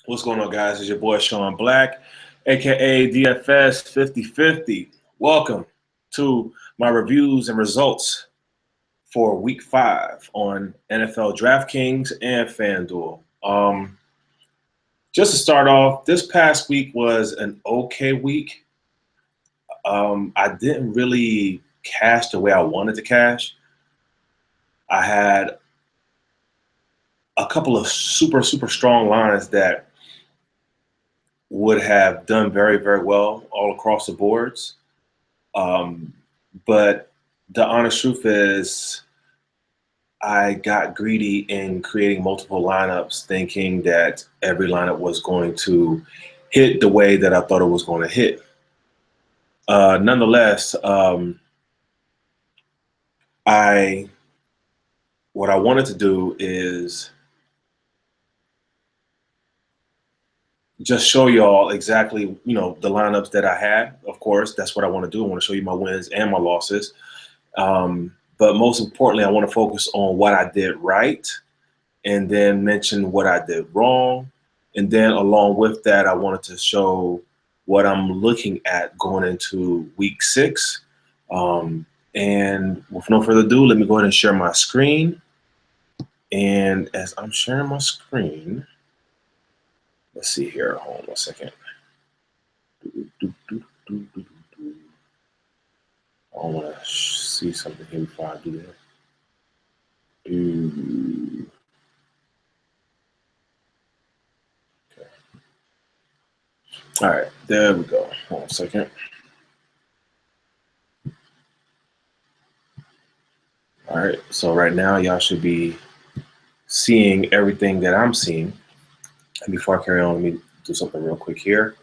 What's going on, guys? It's your boy Sean Black, aka DFS 5050. Welcome to my reviews and results for Week 5 on NFL Draftkings and Fanduel. Just to start off, this past week was an okay week. I didn't really cash the way I wanted to cash. I had a couple of super strong lines that would have done very, very well all across the boards. But the honest truth is I got greedy in creating multiple lineups, thinking that every lineup was going to hit the way that I thought it was going to hit. Nonetheless, what I wanted to do is just show y'all exactly, the lineups that I had. Of course, that's what I want to do. I want to show you my wins and my losses. But most importantly, I want to focus on what I did right and then mention what I did wrong. And then along with that, I wanted to show what I'm looking at going into Week 6. And with no further ado, let me go ahead and share my screen. And as I'm sharing my screen, let's see here. Hold on 1 second. I want to see something here before I do that. Okay. All right, there we go. Hold on 1 second. All right, so right now y'all should be seeing everything that I'm seeing. And before I carry on, let me do something real quick here.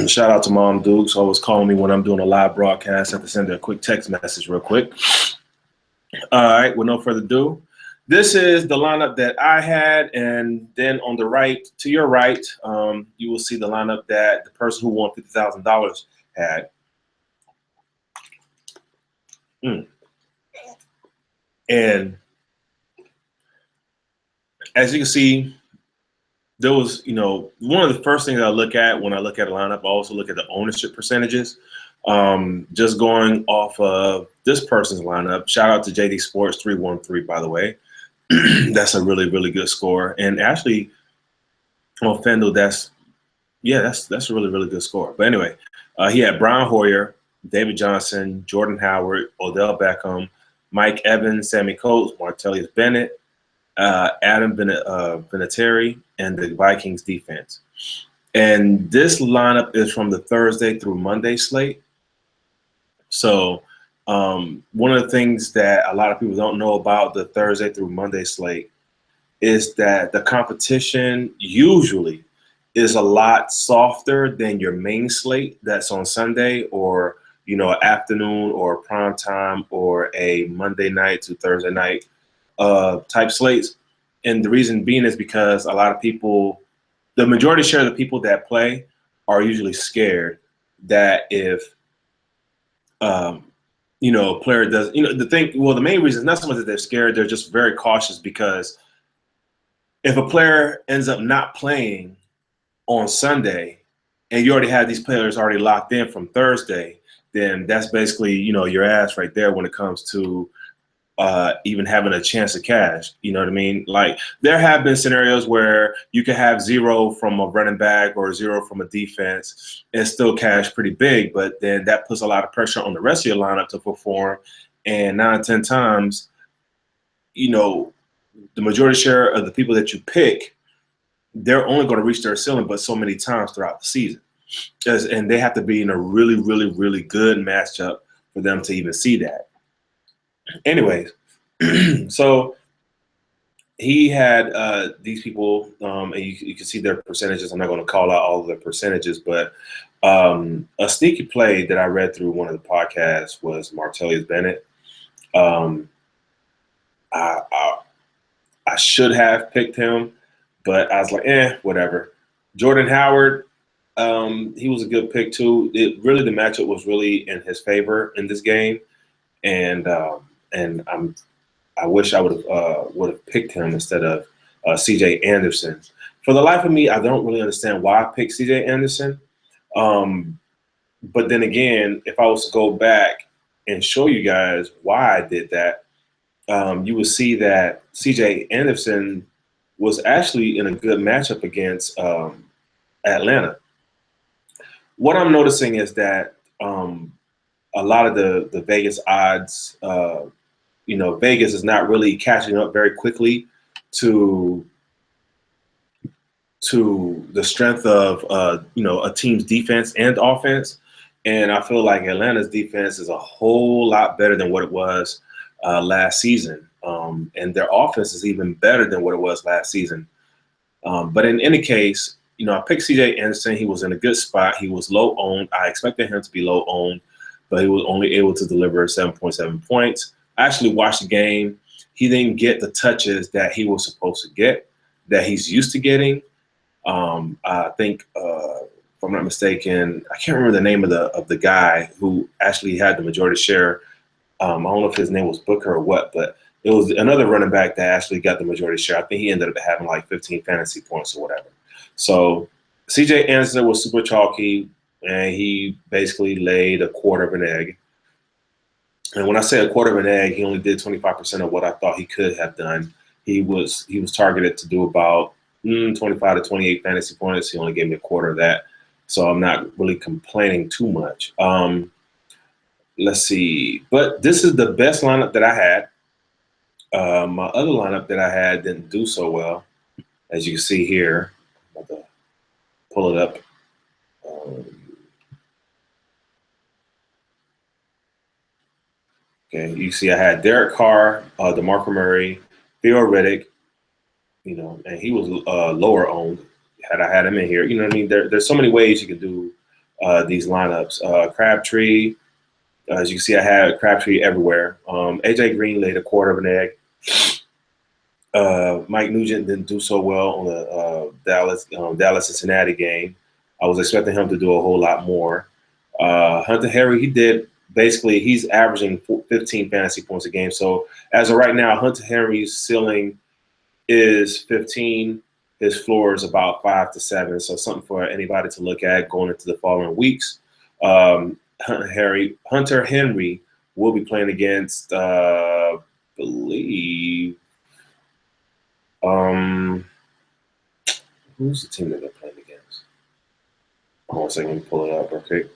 Shout out to Mom Dukes, always calling me when I'm doing a live broadcast. I have to send her a quick text message real quick. All right, with no further ado, this is the lineup that I had, and then on the right, to your right, you will see the lineup that the person who won $50,000 had. And as you can see, there was, one of the first things I look at when I look at a lineup, I also look at the ownership percentages. Just going off of this person's lineup, shout out to JD Sports 313, by the way. That's a really, really good score. And actually, on FanDuel, that's a really, really good score. But anyway, he had Brian Hoyer, David Johnson, Jordan Howard, Odell Beckham, Mike Evans, Sammy Coates, Martellus Bennett, Adam Vinatieri, and the Vikings defense. And this lineup is from the Thursday through Monday slate. So one of the things that a lot of people don't know about the Thursday through Monday slate is that the competition usually is a lot softer than your main slate that's on Sunday or, afternoon or prime time or a Monday night to Thursday night type slates. And the reason being is because a lot of people, the majority share of the people that play are usually scared that if, a player does, the main reason is not so much that they're scared, they're just very cautious because if a player ends up not playing on Sunday and you already have these players already locked in from Thursday, then that's basically, your ass right there when it comes to even having a chance to cash. You know what I mean? Like there have been scenarios where you can have 0 from a running back or 0 from a defense and still cash pretty big, but then that puts a lot of pressure on the rest of your lineup to perform. And 9 or 10 times, the majority share of the people that you pick, they're only going to reach their ceiling but so many times throughout the season. And they have to be in a really, really, really good matchup for them to even see that. Anyways, so he had these people, and you can see their percentages. I'm not going to call out all of their percentages, but a sneaky play that I read through one of the podcasts was Martellus Bennett. I should have picked him, but I was like, whatever. Jordan Howard, he was a good pick too. The matchup was really in his favor in this game, and I wish I would have picked him instead of C.J. Anderson. For the life of me, I don't really understand why I picked C.J. Anderson. But then again, if I was to go back and show you guys why I did that, you will see that C.J. Anderson was actually in a good matchup against Atlanta. What I'm noticing is that a lot of the Vegas odds, Vegas is not really catching up very quickly to the strength of a team's defense and offense. And I feel like Atlanta's defense is a whole lot better than what it was last season. And their offense is even better than what it was last season. But in any case, I picked C.J. Anderson. He was in a good spot. He was low owned. I expected him to be low owned, but he was only able to deliver 7.7 points. I actually watched the game. He didn't get the touches that he was supposed to get, that he's used to getting. I think, if I'm not mistaken, I can't remember the name of the guy who actually had the majority share. I don't know if his name was Booker or what, but it was another running back that actually got the majority share. I think he ended up having like 15 fantasy points or whatever. So C.J. Anderson was super chalky, and he basically laid a quarter of an egg. And when I say a quarter of an egg, he only did 25% of what I thought he could have done. He was targeted to do about 25 to 28 fantasy points. He only gave me a quarter of that. So I'm not really complaining too much. Let's see. But this is the best lineup that I had. My other lineup that I had didn't do so well, as you can see here. I'm going to pull it up. Okay, you see I had Derek Carr, DeMarco Murray, Theo Riddick, and he was lower owned. Had I had him in here, you know what I mean? There's so many ways you can do these lineups. Crabtree, as you can see, I had Crabtree everywhere. AJ Green laid a quarter of an egg. Mike Nugent didn't do so well on the Dallas-Cincinnati game. I was expecting him to do a whole lot more. Hunter Henry, he's averaging 15 fantasy points a game. So as of right now, Hunter Henry's ceiling is 15. His floor is about 5 to 7. So something for anybody to look at going into the following weeks. Hunter Henry will be playing against, I believe, who's the team that they're playing against? Hold on a second, let me pull it up real quick.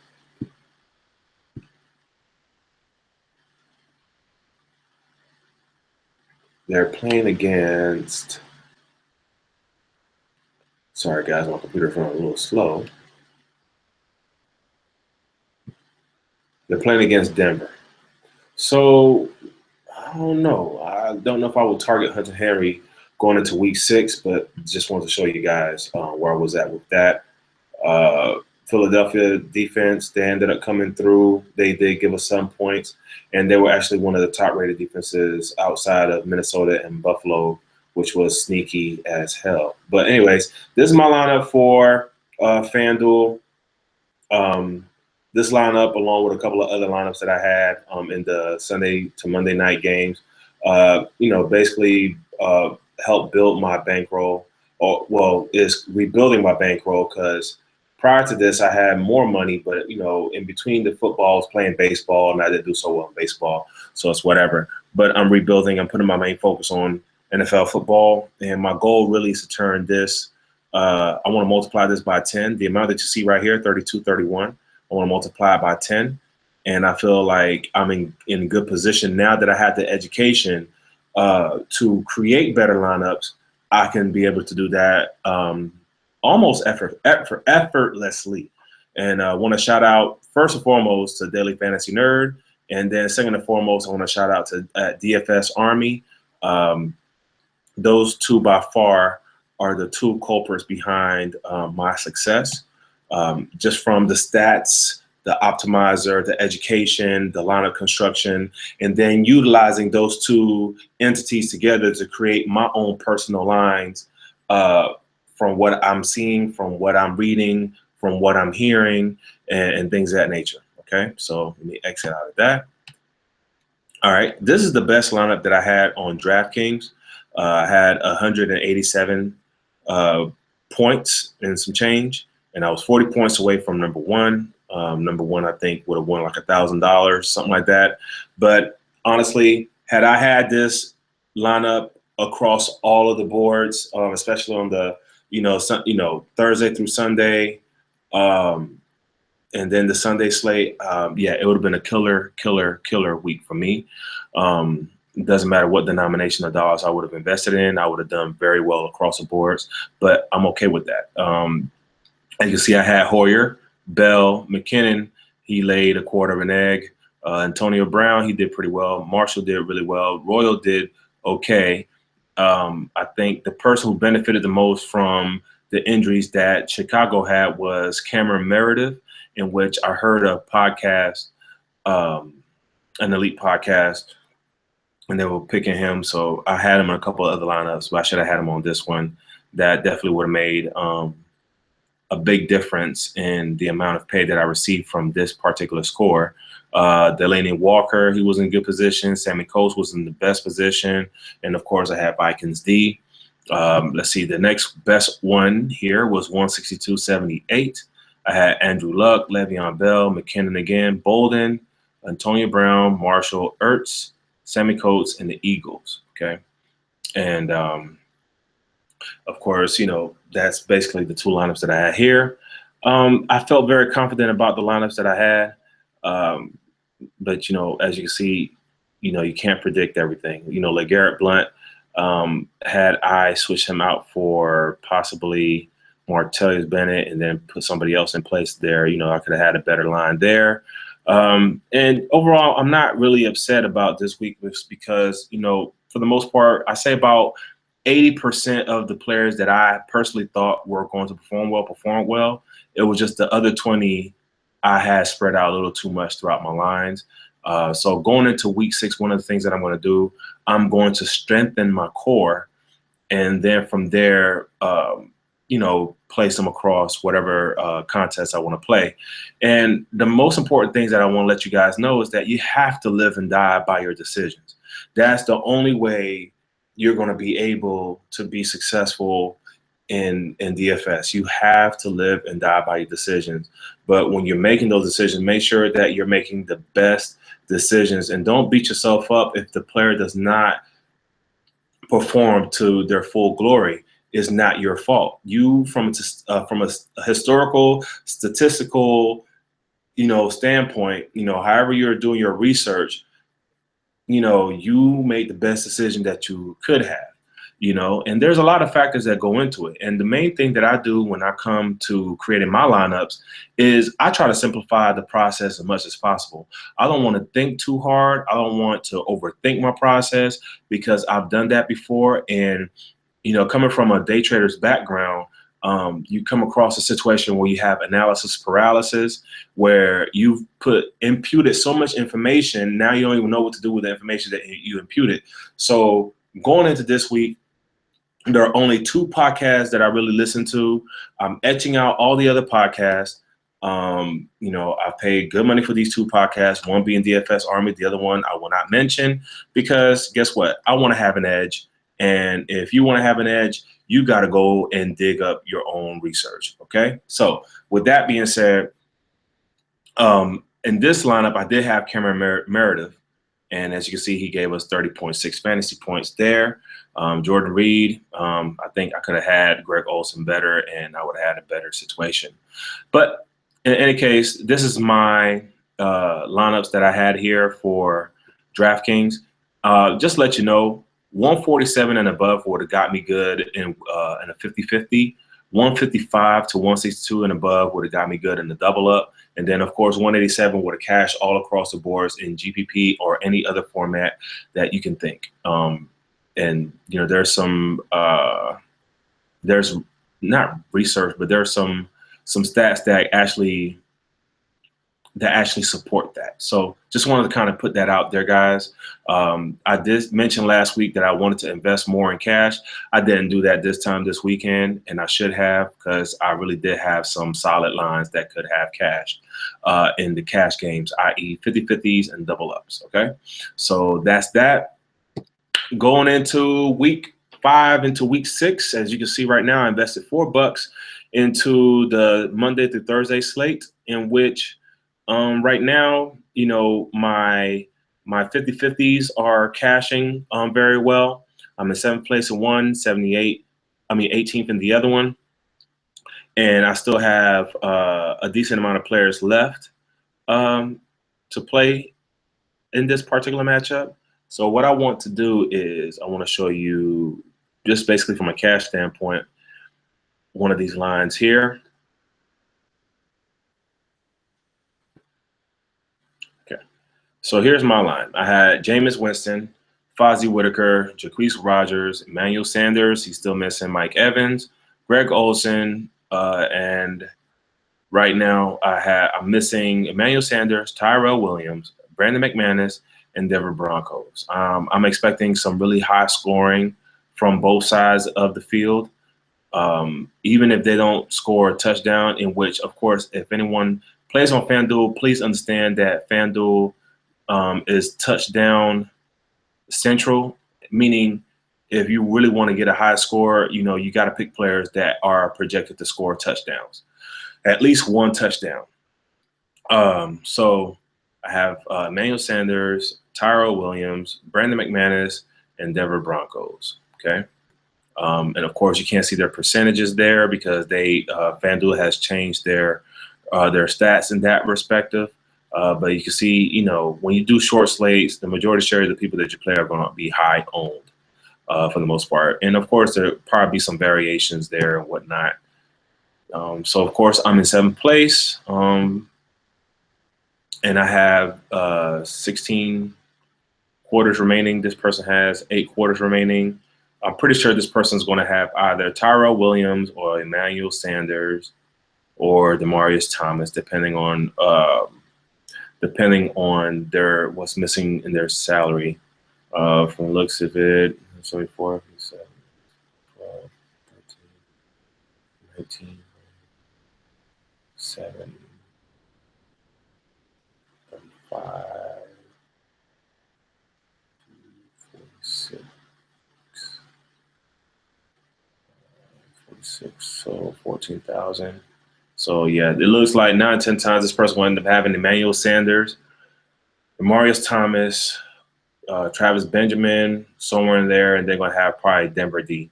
They're playing against. Sorry, guys, my computer's running a little slow. They're playing against Denver. So, I don't know. I don't know if I will target Hunter Henry going into week 6, but just wanted to show you guys where I was at with that. Philadelphia defense, they ended up coming through. They did give us some points, and they were actually one of the top-rated defenses outside of Minnesota and Buffalo, which was sneaky as hell. But anyways, this is my lineup for FanDuel. This lineup, along with a couple of other lineups that I had in the Sunday to Monday night games, basically helped build my bankroll. Is rebuilding my bankroll because prior to this, I had more money, but, in between the football, I was playing baseball, and I didn't do so well in baseball, so it's whatever. But I'm rebuilding. I'm putting my main focus on NFL football, and my goal really is to turn this. I want to multiply this by 10. The amount that you see right here, 32.31, I want to multiply it by 10, and I feel like I'm in good position now that I have the education to create better lineups. I can be able to do that almost effortlessly. And I want to shout out first and foremost to Daily Fantasy Nerd, and then second and foremost, I want to shout out to DFS Army. Those two by far are the two culprits behind my success. Just from the stats the optimizer, the education, the lineup construction, and then utilizing those two entities together to create my own personal lines from what I'm seeing, from what I'm reading, from what I'm hearing, and things of that nature. Okay, so let me exit out of that. All right, this is the best lineup that I had on DraftKings. I had 187 points and some change, and I was 40 points away from number one. Number one, I think, would have won like $1,000, something like that. But honestly, had I had this lineup across all of the boards, especially on the Thursday through Sunday, and then the Sunday slate, yeah, it would have been a killer week for me. It doesn't matter what denomination of dollars I would have invested in. I would have done very well across the boards, but I'm okay with that. As you can see, I had Hoyer, Bell, McKinnon. He laid a quarter of an egg. Antonio Brown, he did pretty well. Marshall did really well. Royal did okay. I think the person who benefited the most from the injuries that Chicago had was Cameron Meredith, in which I heard a podcast, an elite podcast, and they were picking him. So I had him in a couple of other lineups, but I should have had him on this one. That definitely would have made a big difference in the amount of pay that I received from this particular score. Delaney Walker, he was in good position. Sammy Coates was in the best position. And, of course, I had Vikings D. Let's see, the next best one here was 162.78. I had Andrew Luck, Le'Veon Bell, McKinnon again, Bolden, Antonio Brown, Marshall, Ertz, Sammy Coates, and the Eagles, okay? And, of course, that's basically the two lineups that I had here. I felt very confident about the lineups that I had. But, as you can see, you can't predict everything. LeGarrette Blount, had I switched him out for possibly Martellus Bennett and then put somebody else in place there, I could have had a better line there. And overall, I'm not really upset about this week because, for the most part, I say about 80% of the players that I personally thought were going to performed well. It was just the other 20 I had spread out a little too much throughout my lines. So going into week 6, one of the things that I'm going to do, I'm going to strengthen my core, and then from there, place them across whatever contest I want to play. And the most important things that I want to let you guys know is that you have to live and die by your decisions. That's the only way you're going to be able to be successful in DFS. You have to live and die by your decisions. But when you're making those decisions, make sure that you're making the best decisions, and don't beat yourself up if the player does not perform to their full glory. Is not your fault. You, from a historical, statistical, standpoint, however you're doing your research, you made the best decision that you could have, and there's a lot of factors that go into it. And the main thing that I do when I come to creating my lineups is I try to simplify the process as much as possible. I don't want to think too hard. I don't want to overthink my process, because I've done that before. And, coming from a day trader's background, you come across a situation where you have analysis paralysis, where you've imputed so much information, now you don't even know what to do with the information that you imputed. So going into this week, there are only 2 podcasts that I really listen to. I'm etching out all the other podcasts. I paid good money for these 2 podcasts, one being DFS Army, the other one I will not mention, because guess what? I want to have an edge. And if you want to have an edge, you got to go and dig up your own research. Okay. So with that being said, in this lineup, I did have Cameron Meredith. And as you can see, he gave us 30.6 fantasy points there. Jordan Reed, I think I could have had Greg Olsen better, and I would have had a better situation. But in any case, this is my lineups that I had here for DraftKings. Just to let you know, 147 and above would have got me good in a 50-50. 155 to 162 and above would have got me good in the double up. And then, of course, 187 would have cashed all across the boards in GPP or any other format that you can think. And, there's there's not research, but there's some stats that actually that actually support that. So just wanted to kind of put that out there, guys. I did mention last week that I wanted to invest more in cash. I didn't do that this weekend, and I should have, because I really did have some solid lines that could have cash in the cash games, i.e. 50-50s and double ups, okay? So that's that. Going into week 5 into week 6, as you can see right now, I invested $4 into the Monday through Thursday slate, in which right now, you know, my 50-50s are cashing very well. I'm in 7th place in one, 18th in the other one. And I still have a decent amount of players left to play in this particular matchup. So what I want to do is I want to show you, just basically from a cash standpoint, one of these lines here. Okay. So here's my line. I had Jameis Winston, Fozzie Whitaker, Jacquizz Rodgers, Emmanuel Sanders. He's still missing Mike Evans, Greg Olsen, and right now I'm missing Emmanuel Sanders, Tyrell Williams, Brandon McManus, and Denver Broncos. I'm expecting some really high scoring from both sides of the field. Even if they don't score a touchdown, in which, of course, if anyone plays on FanDuel, please understand that FanDuel is touchdown central, meaning if you really want to get a high score, you know, you got to pick players that are projected to score touchdowns, at least one touchdown. So I have Emmanuel Sanders, Tyrell Williams, Brandon McManus, and Denver Broncos. Okay. And of course, you can't see their percentages there because FanDuel has changed their stats in that respective. But you can see, you know, when you do short slates, the majority share of the people that you play are going to be high owned for the most part. And of course, there'll probably be some variations there and whatnot. So of course, I'm in 7th place, and I have 16 quarters remaining. This person has 8 quarters remaining. I'm pretty sure this person is going to have either Tyrell Williams or Emmanuel Sanders or Demaryius Thomas, depending on what's missing in their salary. From the looks of it, 74, 7, 12, 13, 19, 7, 35, 46. 46, so 14,000. So yeah, it looks like 9-10 times this person will end up having Emmanuel Sanders, Demaryius Thomas, Travis Benjamin, somewhere in there, and they're going to have probably Denver D.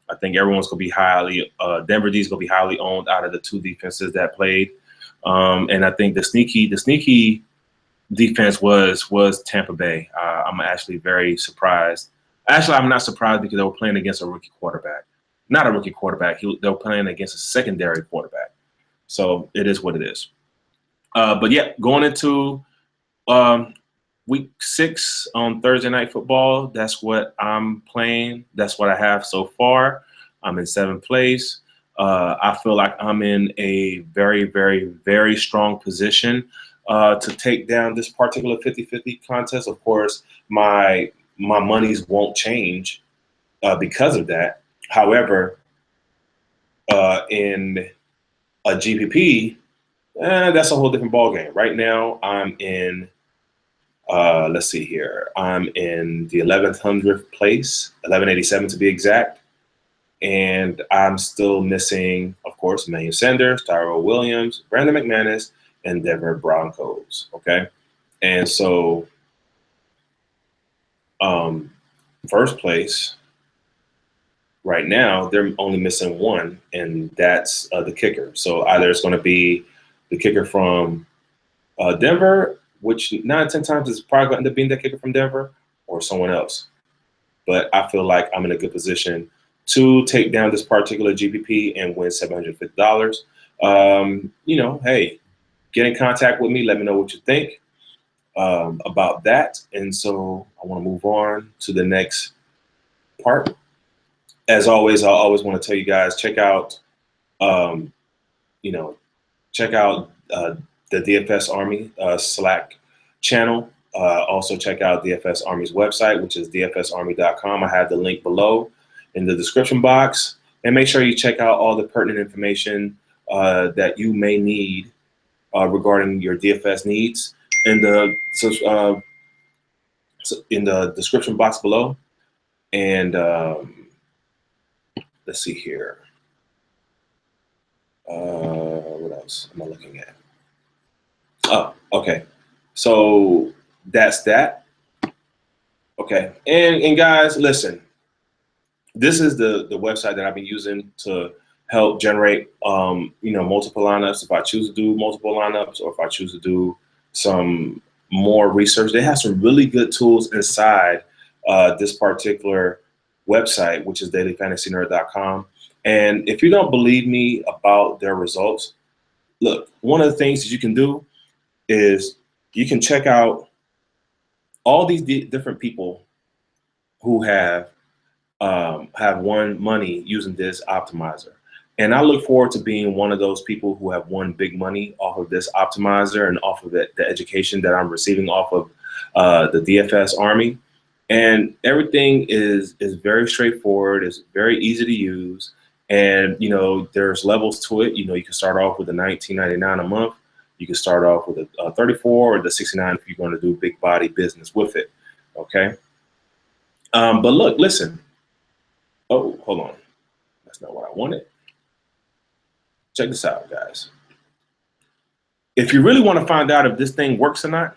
I think everyone's going to be Denver D is going to be highly owned out of the 2 defenses that played. And I think the sneaky defense was Tampa Bay. I'm actually very surprised. Actually, I'm not surprised because they were playing against a rookie quarterback. Not a rookie quarterback. They were playing against a secondary quarterback. So it is what it is. But yeah, going into week 6 on Thursday Night Football, that's what I'm playing. That's what I have so far. I'm in 7th place. I feel like I'm in a very, very, very strong position to take down this particular 50-50 contest. Of course, my monies won't change because of that. However, in a GPP, that's a whole different ballgame. Right now, I'm in, let's see here. I'm in the 1100th place, 1187 to be exact. And I'm still missing, of course, Emmanuel Sanders, Tyrell Williams, Brandon McManus, and Denver Broncos. Okay. And so, first place, right now, they're only missing one, and that's the kicker. So either it's going to be the kicker from Denver, which 9-10 times is probably going to end up being the kicker from Denver, or someone else. But I feel like I'm in a good position to take down this particular GPP and win $750. You know, hey, get in contact with me. Let me know what you think about that. And so I want to move on to the next part. As always, I always want to tell you guys, check out the DFS Army Slack channel. Also check out DFS Army's website, which is dfsarmy.com. I have the link below in the description box. And make sure you check out all the pertinent information that you may need regarding your DFS needs in the description box below. And let's see here. What else am I looking at? Oh, okay. So that's that. Okay. And guys, listen, this is the website that I've been using to help generate, multiple lineups. If I choose to do multiple lineups, or if I choose to do some more research, they have some really good tools inside this particular website, which is dailyfantasynerd.com. And if you don't believe me about their results, look, one of the things that you can do is you can check out all these different people who have won money using this optimizer. And I look forward to being one of those people who have won big money off of this optimizer and off of the education that I'm receiving off of the DFS Army. And everything is very straightforward. It's very easy to use. And, there's levels to it. You can start off with the $19.99 a month. You can start off with a 34 or the 69 if you're going to do big body business with it. Okay. But look, listen. Oh, hold on. That's not what I wanted. Check this out, guys. If you really want to find out if this thing works or not,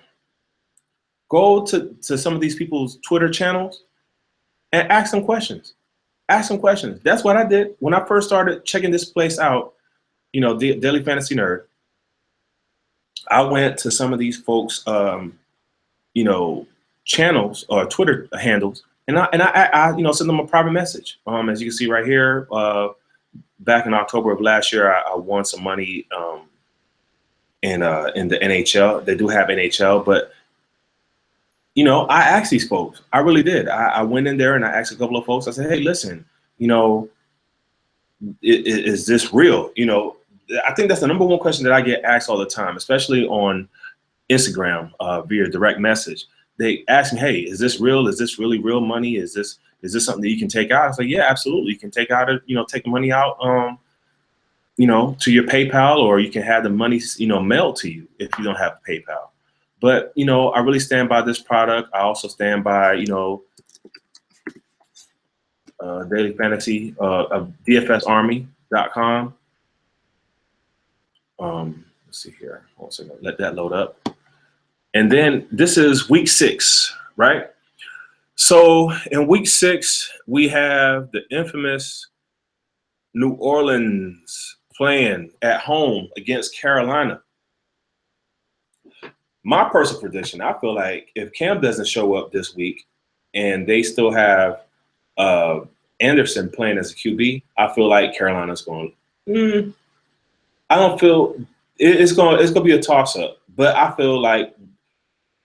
go to some of these people's Twitter channels and ask them questions. Ask them questions. That's what I did when I first started checking this place out, Daily Fantasy Nerd. I went to some of these folks, channels or Twitter handles, and I send them a private message. As you can see right here, back in October of last year, I won some money in the NHL. They do have NHL, but I asked these folks. I really did. I went in there and I asked a couple of folks. I said, hey, listen, is this real? I think that's the number one question that I get asked all the time, especially on Instagram via direct message. They ask me, hey, is this real? Is this really real money? Is this something that you can take out? I say, yeah, absolutely. You can take out, take the money out, to your PayPal, or you can have the money, mailed to you if you don't have PayPal. But, I really stand by this product. I also stand by, Daily Fantasy of DFSArmy.com. Let's see here. One second. Let that load up. And then this is week 6, right? So in week 6, we have the infamous New Orleans playing at home against Carolina. My personal prediction, I feel like if Cam doesn't show up this week and they still have Anderson playing as a QB, I feel like Carolina's going. I don't feel it's going to be a toss up, but I feel like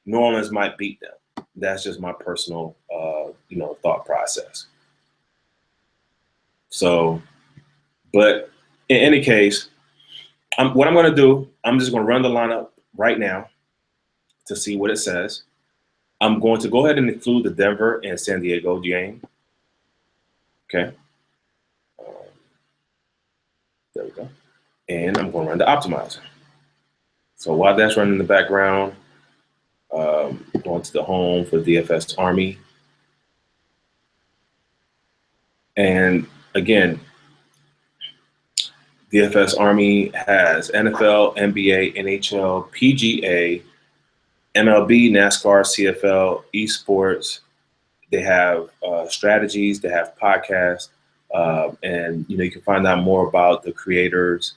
New Orleans might beat them. That's just my personal, thought process. So, but in any case, what I'm going to do, I'm just going to run the lineup right now to see what it says. I'm going to go ahead and include the Denver and San Diego game. Okay. There we go. And I'm going to run the optimizer. So while that's running in the background, going to the home for DFS Army. And again, DFS Army has NFL, NBA, NHL, PGA, MLB, NASCAR, CFL, esports. They have strategies. They have podcasts, and you can find out more about the creators,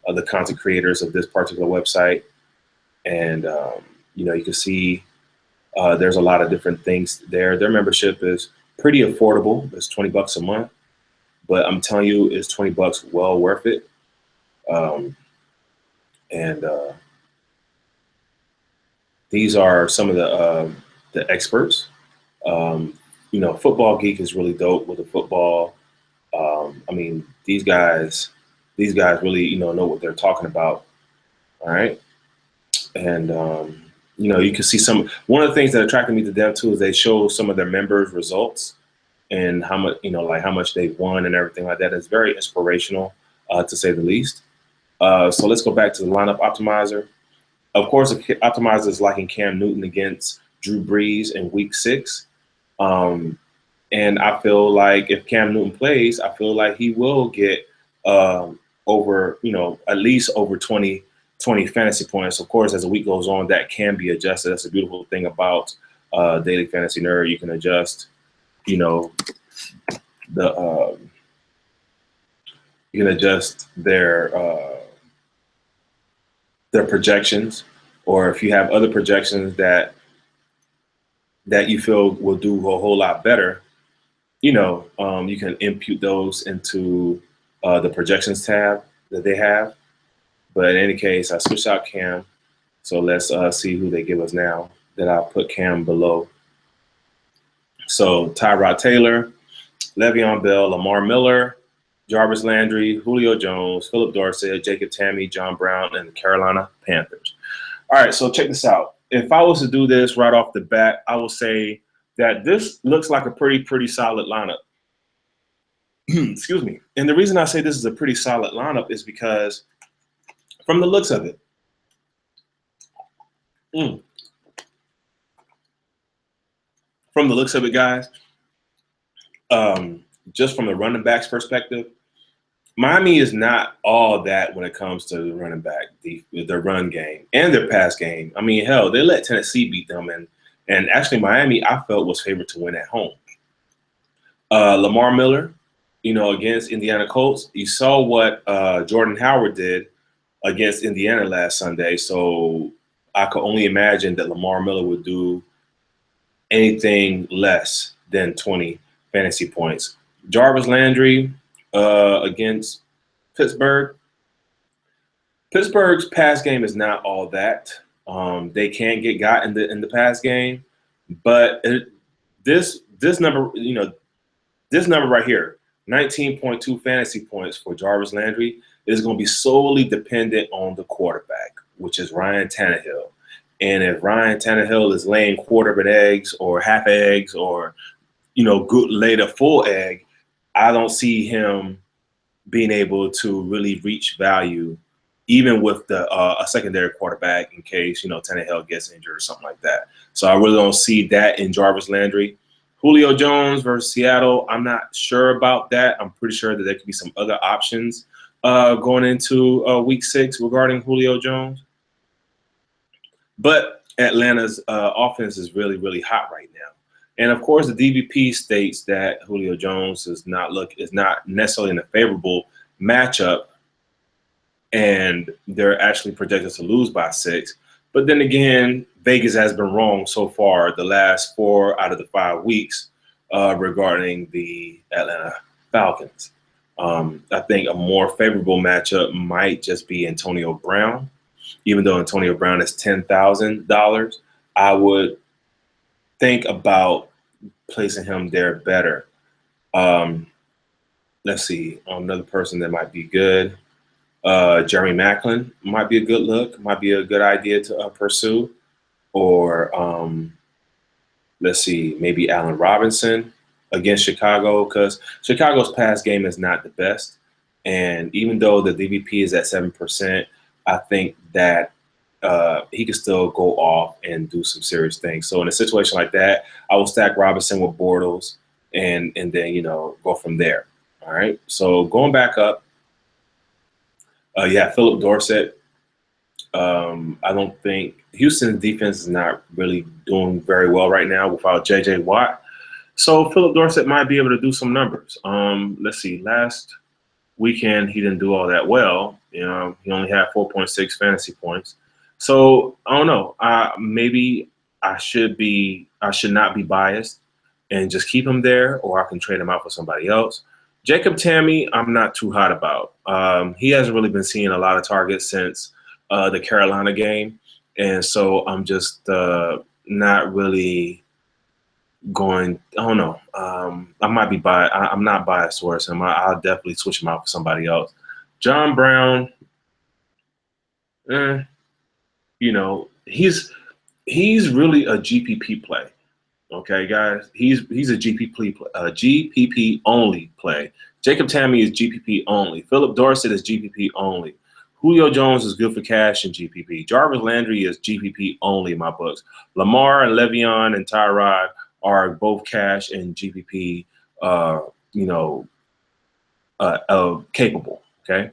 the content creators of this particular website. And you can see there's a lot of different things there. Their membership is pretty affordable. It's $20 a month, but I'm telling you, it's $20 well worth it. These are some of the experts. Football Geek is really dope with the football. These guys really know what they're talking about. All right. And you can see one of the things that attracted me to them too is they show some of their members' results and how much, like how much they've won and everything like that. It's very inspirational, to say the least. So let's go back to the lineup optimizer. Of course, the optimizer is liking Cam Newton against Drew Brees in Week 6. And I feel like if Cam Newton plays, I feel like he will get over, at least over 20 fantasy points. Of course, as the week goes on, that can be adjusted. That's a beautiful thing about Daily Fantasy Nerd. You can adjust, the you can adjust their projections, or if you have other projections that you feel will do a whole lot better, you can impute those into the projections tab that they have. But in any case, I switched out Cam. So let's see who they give us now that I'll put Cam below. So Tyrod Taylor, Le'Veon Bell, Lamar Miller, Jarvis Landry, Julio Jones, Philip Dorsett, Jacob Tamme, John Brown, and the Carolina Panthers. All right, so check this out. If I was to do this right off the bat, I will say that this looks like a pretty solid lineup. Excuse me. And the reason I say this is a pretty solid lineup is because from the looks of it, guys, just from the running backs perspective, Miami is not all that when it comes to the running back, their run game and their pass game. I mean, hell, they let Tennessee beat them, and actually Miami, I felt, was favored to win at home. Lamar Miller, against Indiana Colts, you saw what Jordan Howard did against Indiana last Sunday, so I could only imagine that Lamar Miller would do anything less than 20 fantasy points. Jarvis Landry against Pittsburgh. Pittsburgh's pass game is not all that. They can get got in the pass game, but this number, this number right here, 19.2 fantasy points for Jarvis Landry, is going to be solely dependent on the quarterback, which is Ryan Tannehill. And if Ryan Tannehill is laying quarter of an eggs or half eggs or, laid a full egg, I don't see him being able to really reach value, even with a secondary quarterback in case, Tannehill gets injured or something like that. So I really don't see that in Jarvis Landry. Julio Jones versus Seattle, I'm not sure about that. I'm pretty sure that there could be some other options going into Week 6 regarding Julio Jones. But Atlanta's offense is really hot right now. And of course, the DVP states that Julio Jones is not necessarily in a favorable matchup, and they're actually projected to lose by 6. But then again, Vegas has been wrong so far the last 4 out of the 5 weeks regarding the Atlanta Falcons. I think a more favorable matchup might just be Antonio Brown. Even though Antonio Brown is $10,000, I would think about placing him there better. Let's see, another person that might be good. Jeremy Maclin might be a good look, might be a good idea to pursue. Or let's see, maybe Allen Robinson against Chicago, because Chicago's pass game is not the best. And even though the DVP is at 7%, I think that he could still go off and do some serious things. So in a situation like that, I will stack Robinson with Bortles and then, go from there. All right. So going back up, Philip Dorsett. I don't think Houston's defense is not really doing very well right now without J.J. Watt. So Philip Dorsett might be able to do some numbers. Let's see. Last weekend, he didn't do all that well. He only had 4.6 fantasy points. So I don't know. Maybe I should not be biased and just keep him there, or I can trade him out for somebody else. Jacob Tamme, I'm not too hot about. He hasn't really been seeing a lot of targets since the Carolina game, and so I'm just not really going. I don't know. I might be biased. I'm not biased towards him. I'll definitely switch him out for somebody else. John Brown. You know, he's really a GPP play. Okay, guys, he's a GPP only play. Jacob Tamme is GPP only. Philip Dorsett is GPP only. Julio Jones is good for cash in GPP. Jarvis Landry is GPP only in my books. Lamar and Le'Veon and Tyrod are both cash and GPP, you know, capable. Okay.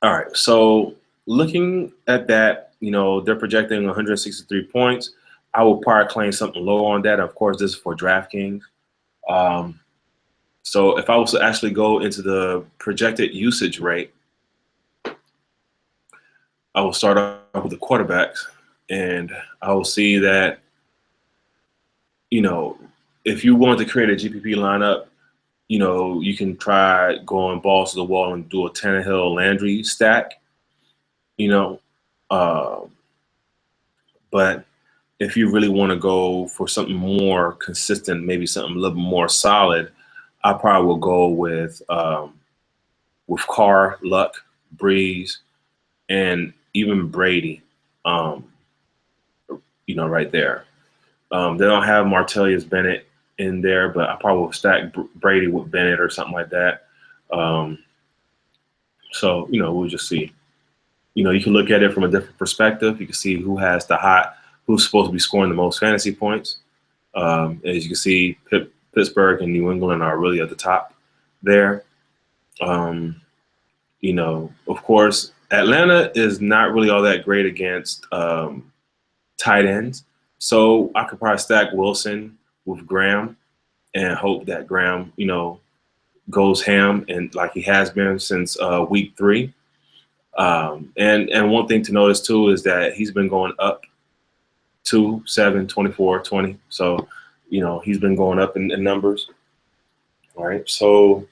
All right. So looking at that, you know, they're projecting 163 points. I will probably claim something low on that. Of course, this is for DraftKings. So if I was to actually go into the projected usage rate, I will start off with the quarterbacks, and I will see that, you know, if you want to create a GPP lineup, you know, you can try going balls to the wall and do a Tannehill Landry stack, you know. But if you really want to go for something more consistent, maybe something a little more solid, I probably will go with Carr, Luck, Breeze, and even Brady. You know, right there. They don't have Martellus Bennett in there, but I probably will stack Brady with Bennett or something like that. So, you know, we'll just see. You know, you can look at it from a different perspective. You can see who's supposed to be scoring the most fantasy points. As you can see, Pittsburgh and New England are really at the top there. You know, of course, Atlanta is not really all that great against tight ends. So I could probably stack Wilson with Graham and hope that Graham, you know, goes ham and like he has been since week 3. And one thing to notice too is that he's been going up 2, 7, 24, 20. So, you know, he's been going up in numbers. All right. So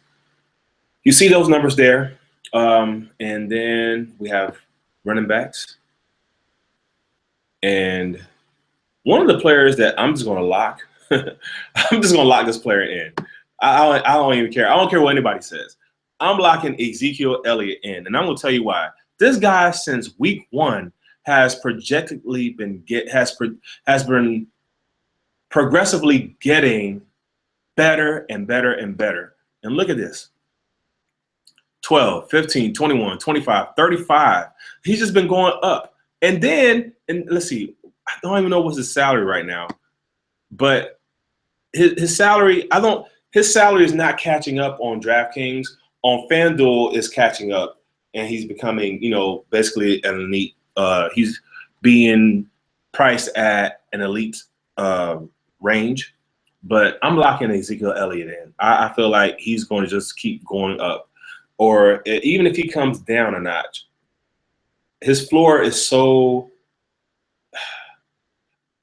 you see those numbers there. And then we have running backs. And one of the players that I'm just going to lock, I'm just going to lock this player in. I don't even care. I don't care what anybody says. I'm locking Ezekiel Elliott in, and I'm going to tell you why. This guy, since week 1, has projectedly been has been progressively getting better and better and better. And look at this. 12, 15, 21, 25, 35. He's just been going up. And then, and let's see, I don't even know what's his salary right now, but his salary, his salary is not catching up on DraftKings. On FanDuel is catching up, and he's becoming, you know, basically an elite. He's being priced at an elite range, but I'm locking Ezekiel Elliott in. I feel like he's going to just keep going up, or even if he comes down a notch, his floor is so.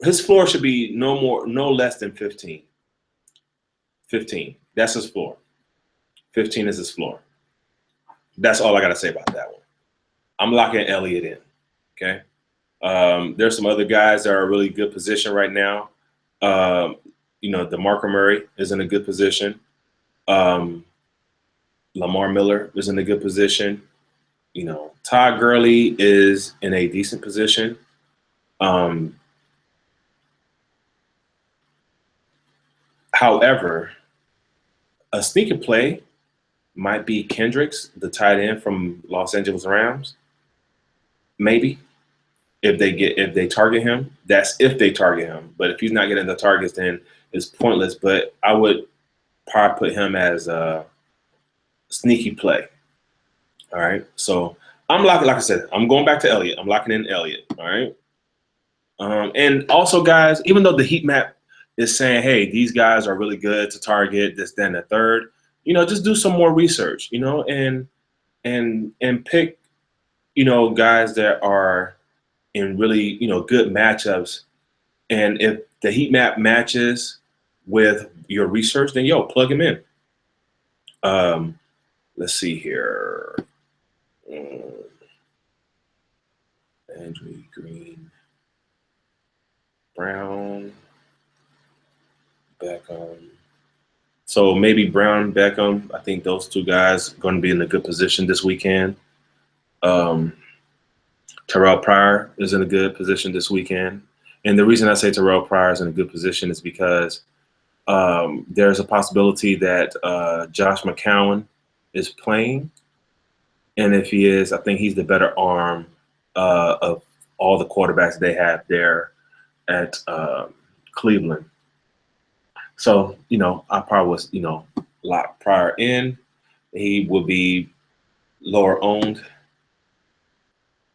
His floor should be no less than 15. 15. That's his floor. 15 is his floor. That's all I got to say about that one. I'm locking Elliott in. Okay. There's some other guys that are in a really good position right now. You know, DeMarco Murray is in a good position. Lamar Miller is in a good position. You know, Todd Gurley is in a decent position. However, a sneaky play might be Kendricks, the tight end from Los Angeles Rams. Maybe if they target him, that's if they target him. But if he's not getting the targets, then it's pointless. But I would probably put him as a sneaky play. All right. So I'm locking, like I said, I'm going back to Elliott. I'm locking in Elliott. All right. And also, guys, even though the heat map is saying, hey, these guys are really good to target this, then, the third, you know, just do some more research, you know, and pick, you know, guys that are in really, you know, good matchups. And if the heat map matches with your research, then plug him in. Let's see here. Andrew Green, Brown, Beckham. So maybe Brown, Beckham. I think those two guys are going to be in a good position this weekend. Terrell Pryor is in a good position this weekend. And the reason I say Terrell Pryor is in a good position is because there's a possibility that Josh McCown is playing. And if he is, I think he's the better arm of all the quarterbacks they have there at Cleveland. So, I probably was, lock Pryor in. He would be lower owned.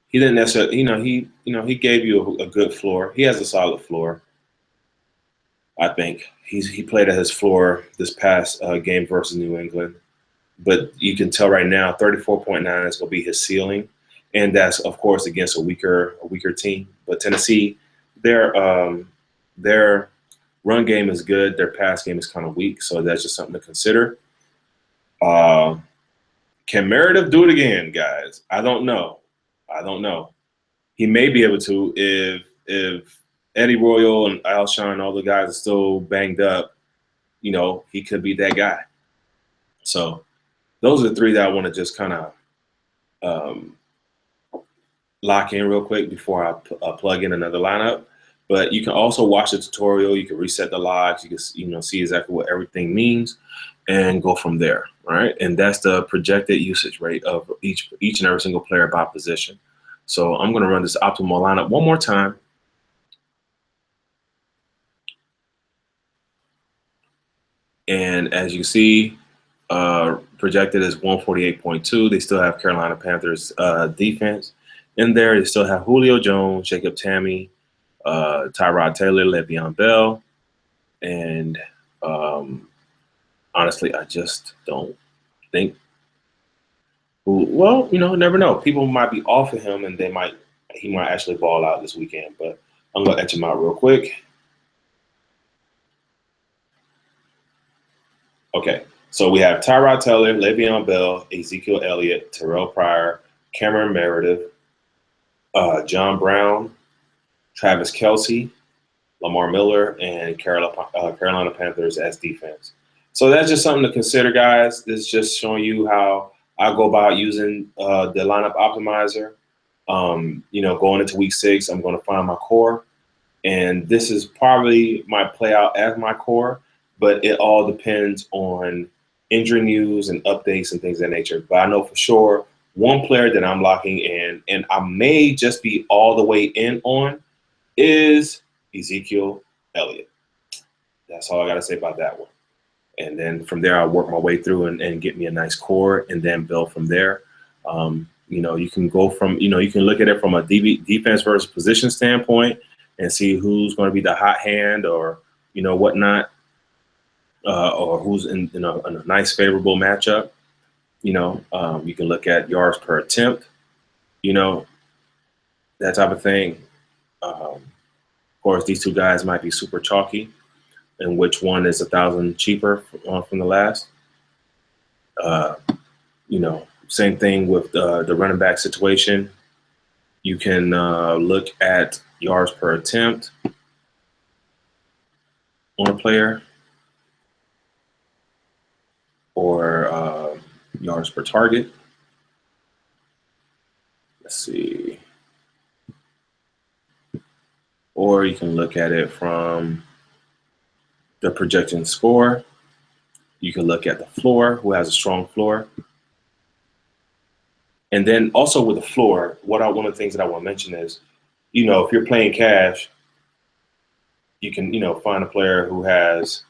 He didn't necessarily, he gave you a good floor. He has a solid floor. I think he played at his floor this past game versus New England, but you can tell right now 34.9 is going to be his ceiling, and that's of course against a weaker team. But Tennessee, their run game is good, their pass game is kind of weak, so that's just something to consider. Can Meredith do it again, guys? I don't know. He may be able to if Eddie Royal and Alshon, all the guys are still banged up. He could be that guy. So those are the three that I want to just kind of lock in real quick before I plug in another lineup. But you can also watch the tutorial. You can reset the logs. You can see exactly what everything means and go from there. All right, and that's the projected usage rate of each and every single player by position. So I'm going to run this optimal lineup one more time. And as you see, projected is 148.2. They still have Carolina Panthers defense in there. They still have Julio Jones, Jacob Tamme, Tyrod Taylor, Le'Veon Bell, and honestly, I just don't think. Well, never know. People might be off of him, and he might actually ball out this weekend. But I'm gonna etch him out real quick. Okay, so we have Tyrod Taylor, Le'Veon Bell, Ezekiel Elliott, Terrell Pryor, Cameron Meredith, John Brown, Travis Kelce, Lamar Miller, and Carolina Panthers as defense. So that's just something to consider, guys. This is just showing you how I go about using the lineup optimizer. Going into week 6, I'm going to find my core, and this is probably might play out as my core, but it all depends on injury news and updates and things of that nature. But I know for sure one player that I'm locking in, and I may just be all the way in on, is Ezekiel Elliott. That's all I got to say about that one. And then from there, I'll work my way through and get me a nice core and then build from there. You can go from, you can look at it from a defense versus position standpoint and see who's going to be the hot hand or, whatnot, or who's in a nice favorable matchup. You can look at yards per attempt, that type of thing. Of course, these two guys might be super chalky, and which one is 1,000 cheaper from the last. Same thing with the running back situation. You can look at yards per attempt on a player or yards per target. Let's see. Or you can look at it from the projection score. You can look at the floor, who has a strong floor. And then also with the floor, one of the things that I want to mention is, if you're playing cash, you can, find a player who has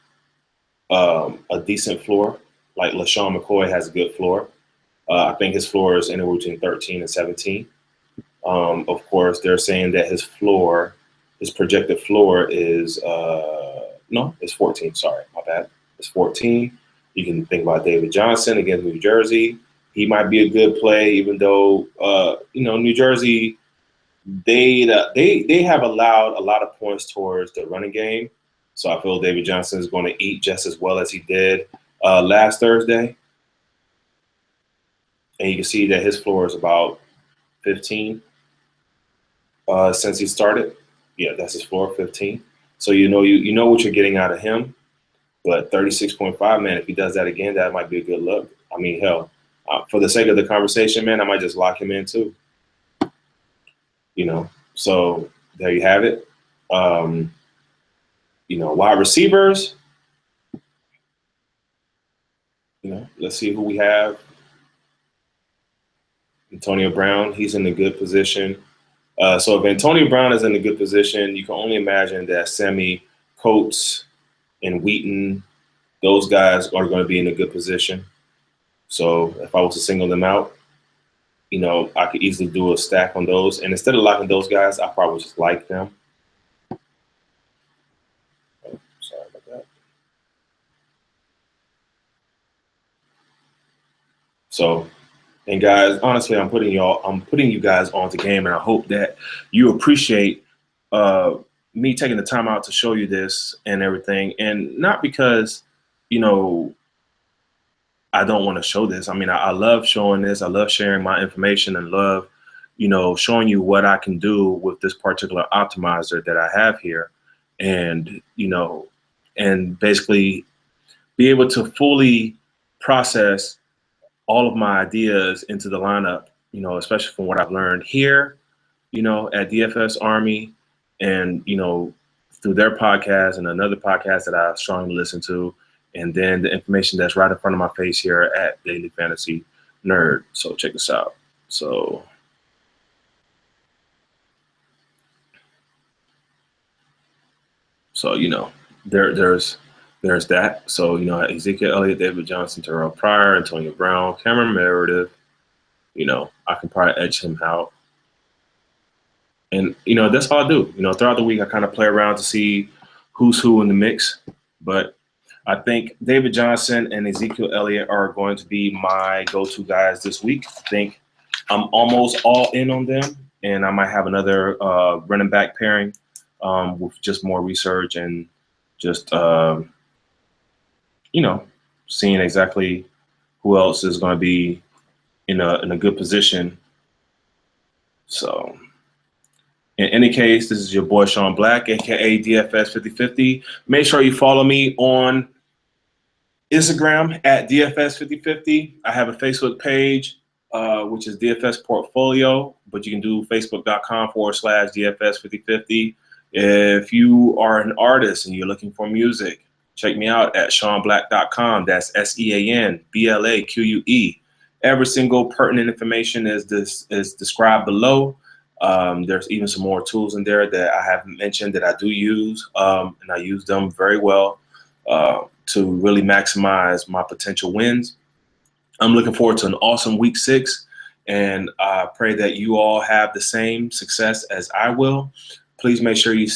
a decent floor. Like LaShawn McCoy has a good floor. I think his floor is anywhere between 13 and 17. Of course, they're saying that his projected floor is it's 14. Sorry, my bad. It's 14. You can think about David Johnson against New Jersey. He might be a good play, even though New Jersey they have allowed a lot of points towards the running game. So I feel David Johnson is going to eat just as well as he did last Thursday. And you can see that his floor is about 15 since he started. Yeah, that's his floor, 15. So you know what you're getting out of him. But 36.5, man, if he does that again, that might be a good look. I mean, hell, for the sake of the conversation, man, I might just lock him in too. So there you have it. Wide receivers, let's see who we have. Antonio Brown, he's in a good position. So if Antonio Brown is in a good position, you can only imagine that Sammy Coates and Wheaton, those guys are going to be in a good position. So if I was to single them out, I could easily do a stack on those. And instead of liking those guys, I probably just like them. Oh, sorry about that. So, and guys, honestly, I'm putting you guys onto game, and I hope that you appreciate me taking the time out to show you this and everything. And not because, I don't want to show this. I mean, I love showing this. I love sharing my information and love, showing you what I can do with this particular optimizer that I have here. And, and basically be able to fully process all of my ideas into the lineup, especially from what I've learned here, at DFS Army and, through their podcast and another podcast that I strongly listen to. And then the information that's right in front of my face here at Daily Fantasy Nerd. So check this out. So there's that. So, Ezekiel Elliott, David Johnson, Terrell Pryor, Antonio Brown, Cameron Meredith, I can probably edge him out. And, that's all I do. Throughout the week, I kind of play around to see who's who in the mix. But I think David Johnson and Ezekiel Elliott are going to be my go-to guys this week. I think I'm almost all in on them, and I might have another running back pairing with just more research and just, seeing exactly who else is going to be in a good position. So in any case, this is your boy Sean Black, aka DFS 5050. Make sure you follow me on Instagram at DFS 5050. I have a Facebook page, which is DFS Portfolio, but you can do facebook.com/DFS 5050. If you are an artist and you're looking for music, check me out at SeanBlack.com. That's SeanBlaque. Every single pertinent information is described below. There's even some more tools in there that I haven't mentioned that I do use, and I use them very well to really maximize my potential wins. I'm looking forward to an awesome week 6, and I pray that you all have the same success as I will. Please make sure you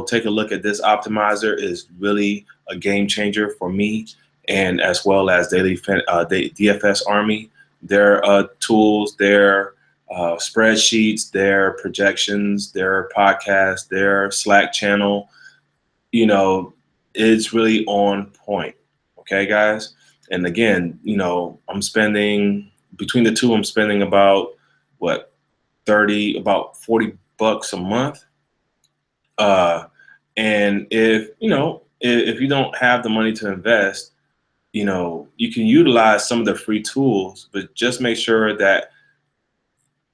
take a look at this optimizer. Is really a game changer for me, and as well as DFS Army. Their tools, their spreadsheets, their projections, their podcast, their Slack channel, it's really on point. Okay, guys. And again, I'm spending between the two, I'm spending about about $40 a month. And if you don't have the money to invest, you can utilize some of the free tools, but just make sure that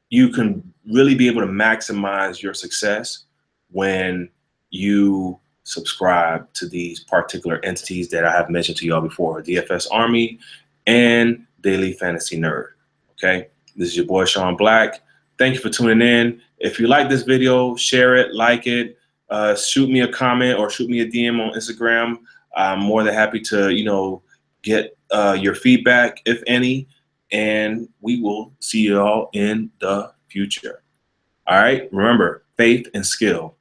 you can really be able to maximize your success when you subscribe to these particular entities that I have mentioned to y'all before, DFS Army and Daily Fantasy Nerd. Okay, this is your boy Sean Black. Thank you for tuning in. If you like this video, share it, like it, shoot me a comment or shoot me a DM on Instagram. I'm more than happy to, get your feedback, if any, and we will see you all in the future. All right, remember, faith and skill.